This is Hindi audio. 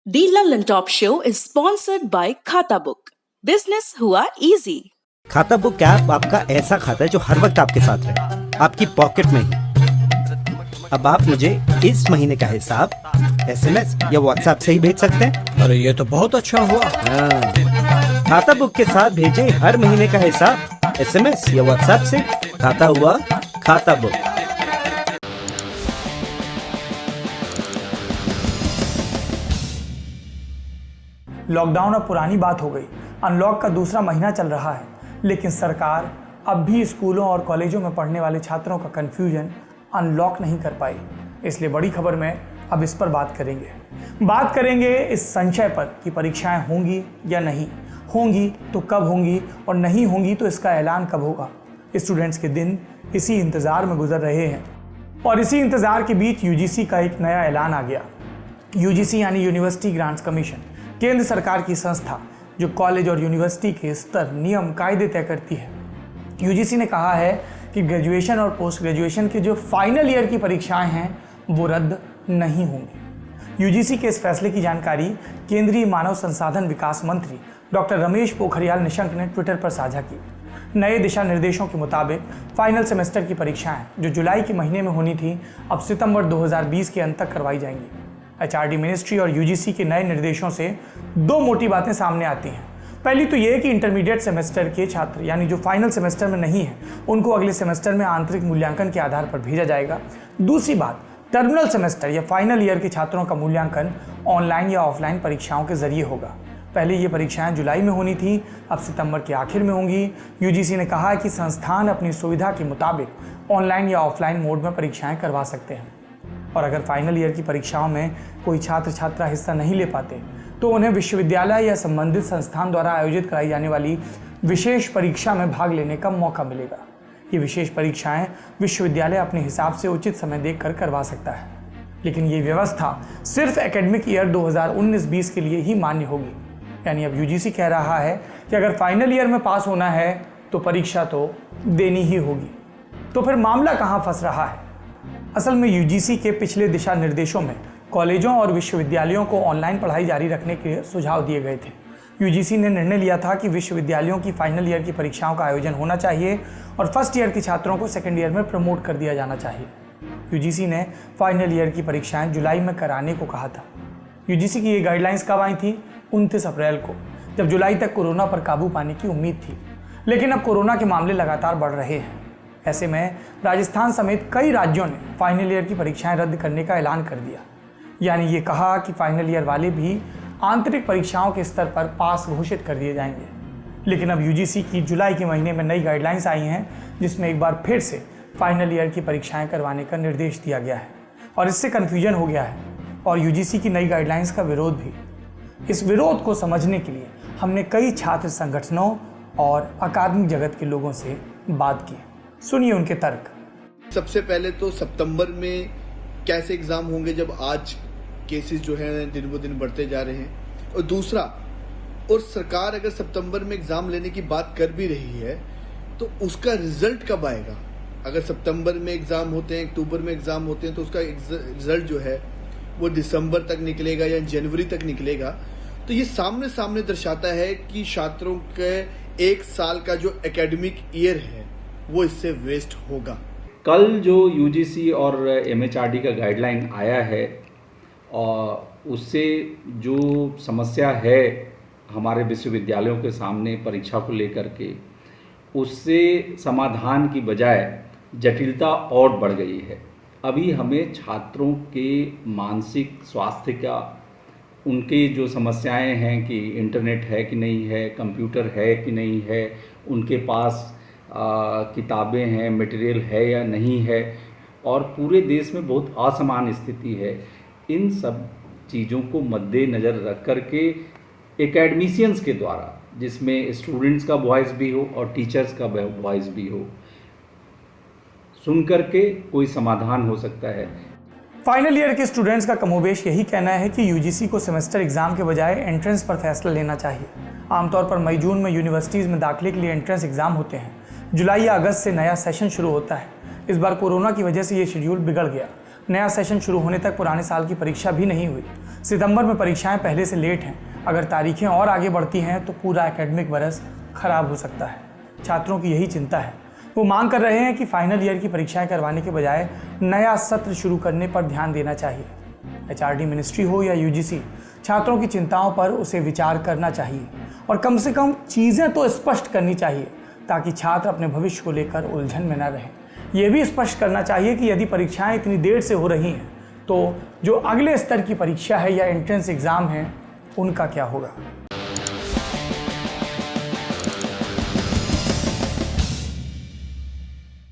The London Top Show is sponsored by खाता बुक। बिजनेस हुआ इजी। खाता बुक ऐप आपका ऐसा खाता है जो हर वक्त आपके साथ रहे, आपकी पॉकेट में ही। अब आप मुझे इस महीने का हिसाब SMS या WhatsApp से ही भेज सकते हैं। अरे ये तो बहुत अच्छा हुआ। खाता बुक के साथ भेजें हर महीने का हिसाब SMS या WhatsApp से। खाता हुआ खाता बुक। लॉकडाउन अब पुरानी बात हो गई। अनलॉक का दूसरा महीना चल रहा है, लेकिन सरकार अब भी स्कूलों और कॉलेजों में पढ़ने वाले छात्रों का कन्फ्यूजन अनलॉक नहीं कर पाई। इसलिए बड़ी खबर में अब इस पर बात करेंगे इस संशय पर कि परीक्षाएं होंगी या नहीं होंगी, तो कब होंगी, और नहीं होंगी तो इसका ऐलान कब होगा। स्टूडेंट्स के दिन इसी इंतज़ार में गुजर रहे हैं और इसी इंतज़ार के बीच UGC का एक नया ऐलान आ गया। UGC यानी यूनिवर्सिटी ग्रांट्स कमीशन, केंद्र सरकार की संस्था जो कॉलेज और यूनिवर्सिटी के स्तर, नियम, कायदे तय करती है। UGC ने कहा है कि ग्रेजुएशन और पोस्ट ग्रेजुएशन के जो फाइनल ईयर की परीक्षाएं हैं वो रद्द नहीं होंगी। UGC के इस फैसले की जानकारी केंद्रीय मानव संसाधन विकास मंत्री डॉक्टर रमेश पोखरियाल निशंक ने ट्विटर पर साझा की। नए दिशा निर्देशों के मुताबिक फाइनल सेमेस्टर की परीक्षाएं जो जुलाई के महीने में होनी थी, अब सितंबर 2020 के अंत तक करवाई जाएंगी। HRD मिनिस्ट्री और UGC के नए निर्देशों से दो मोटी बातें सामने आती हैं। पहली तो ये कि इंटरमीडिएट सेमेस्टर के छात्र यानी जो फाइनल सेमेस्टर में नहीं है, उनको अगले सेमेस्टर में आंतरिक मूल्यांकन के आधार पर भेजा जाएगा। दूसरी बात, टर्मिनल सेमेस्टर या फाइनल ईयर के छात्रों का मूल्यांकन ऑनलाइन या ऑफलाइन परीक्षाओं के जरिए होगा। पहले ये परीक्षाएं जुलाई में होनी थी, अब सितंबर के आखिर में होंगी। UGC ने कहा है कि संस्थान अपनी सुविधा के मुताबिक ऑनलाइन या ऑफलाइन मोड में परीक्षाएं करवा सकते हैं, और अगर फाइनल ईयर की परीक्षाओं में कोई छात्र छात्रा हिस्सा नहीं ले पाते तो उन्हें विश्वविद्यालय या संबंधित संस्थान द्वारा आयोजित कराई जाने वाली विशेष परीक्षा में भाग लेने का मौका मिलेगा। ये विशेष परीक्षाएं विश्वविद्यालय अपने हिसाब से उचित समय देखकर करवा सकता है, लेकिन ये व्यवस्था सिर्फ एकेडमिक ईयर 2019-20 के लिए ही मान्य होगी। यानी अब UGC कह रहा है कि अगर फाइनल ईयर में पास होना है तो परीक्षा तो देनी ही होगी। तो फिर मामला कहाँ फंस रहा है? असल में UGC के पिछले दिशा निर्देशों में कॉलेजों और विश्वविद्यालयों को ऑनलाइन पढ़ाई जारी रखने के सुझाव दिए गए थे। UGC ने निर्णय लिया था कि विश्वविद्यालयों की फाइनल ईयर की परीक्षाओं का आयोजन होना चाहिए और फर्स्ट ईयर के छात्रों को सेकेंड ईयर में प्रमोट कर दिया जाना चाहिए। UGC ने फाइनल ईयर की परीक्षाएं जुलाई में कराने को कहा था। UGC की ये गाइडलाइंस कब आई थी? 29 अप्रैल को, जब जुलाई तक कोरोना पर काबू पाने की उम्मीद थी। लेकिन अब कोरोना के मामले लगातार बढ़ रहे हैं। ऐसे में राजस्थान समेत कई राज्यों ने फाइनल ईयर की परीक्षाएं रद्द करने का ऐलान कर दिया। यानी ये कहा कि फाइनल ईयर वाले भी आंतरिक परीक्षाओं के स्तर पर पास घोषित कर दिए जाएंगे। लेकिन अब UGC की जुलाई के महीने में नई गाइडलाइंस आई हैं, जिसमें एक बार फिर से फाइनल ईयर की परीक्षाएं करवाने का निर्देश दिया गया है और इससे कन्फ्यूजन हो गया है, और UGC की नई गाइडलाइंस का विरोध भी। इस विरोध को समझने के लिए हमने कई छात्र संगठनों और अकादमिक जगत के लोगों से बात की। सुनिए उनके तर्क। सबसे पहले तो सितंबर में कैसे एग्जाम होंगे जब आज केसेस जो हैं दिन ब दिन बढ़ते जा रहे हैं, और दूसरा, और सरकार अगर सितंबर में एग्जाम लेने की बात कर भी रही है तो उसका रिजल्ट कब आएगा? अगर सितंबर में एग्जाम होते हैं, अक्टूबर में एग्जाम होते हैं, तो उसका रिजल्ट जो है वो दिसंबर तक निकलेगा या जनवरी तक निकलेगा। तो ये सामने सामने दर्शाता है कि छात्रों के एक साल का जो एकेडमिक ईयर है वो इससे वेस्ट होगा। कल जो UGC और MHRD का गाइडलाइन आया है और उससे जो समस्या है हमारे विश्वविद्यालयों के सामने परीक्षा को लेकर के, उससे समाधान की बजाय जटिलता और बढ़ गई है। अभी हमें छात्रों के मानसिक स्वास्थ्य का, उनके जो समस्याएं हैं कि इंटरनेट है कि नहीं है, कंप्यूटर है कि नहीं है, उनके पास किताबें हैं, मटेरियल है या नहीं है, और पूरे देश में बहुत असमान स्थिति है। इन सब चीज़ों को मद्देनज़र रख कर के एकेडमिशियंस के द्वारा, जिसमें स्टूडेंट्स का वॉइस भी हो और टीचर्स का वॉइस भी हो, सुन कर के कोई समाधान हो सकता है। फाइनल ईयर के स्टूडेंट्स का कमोबेश यही कहना है कि UGC को सेमेस्टर एग्जाम के बजाय एंट्रेंस पर फैसला लेना चाहिए। आमतौर पर मई जून में यूनिवर्सिटीज़ में दाखिले के लिए एंट्रेंस एग्जाम होते हैं। जुलाई या अगस्त से नया सेशन शुरू होता है। इस बार कोरोना की वजह से ये शेड्यूल बिगड़ गया। नया सेशन शुरू होने तक पुराने साल की परीक्षा भी नहीं हुई। सितंबर में परीक्षाएं पहले से लेट हैं। अगर तारीखें और आगे बढ़ती हैं तो पूरा एकेडमिक बरस खराब हो सकता है। छात्रों की यही चिंता है। वो मांग कर रहे हैं कि फाइनल ईयर की परीक्षाएं करवाने के बजाय नया सत्र शुरू करने पर ध्यान देना चाहिए। HRD मिनिस्ट्री हो या UGC, छात्रों की चिंताओं पर उसे विचार करना चाहिए और कम से कम चीज़ें तो स्पष्ट करनी चाहिए ताकि छात्र अपने भविष्य को लेकर उलझन में न रहें। ये भी स्पष्ट करना चाहिए कि यदि परीक्षाएं इतनी देर से हो रही हैं तो जो अगले स्तर की परीक्षा है या एंट्रेंस एग्ज़ाम है उनका क्या होगा।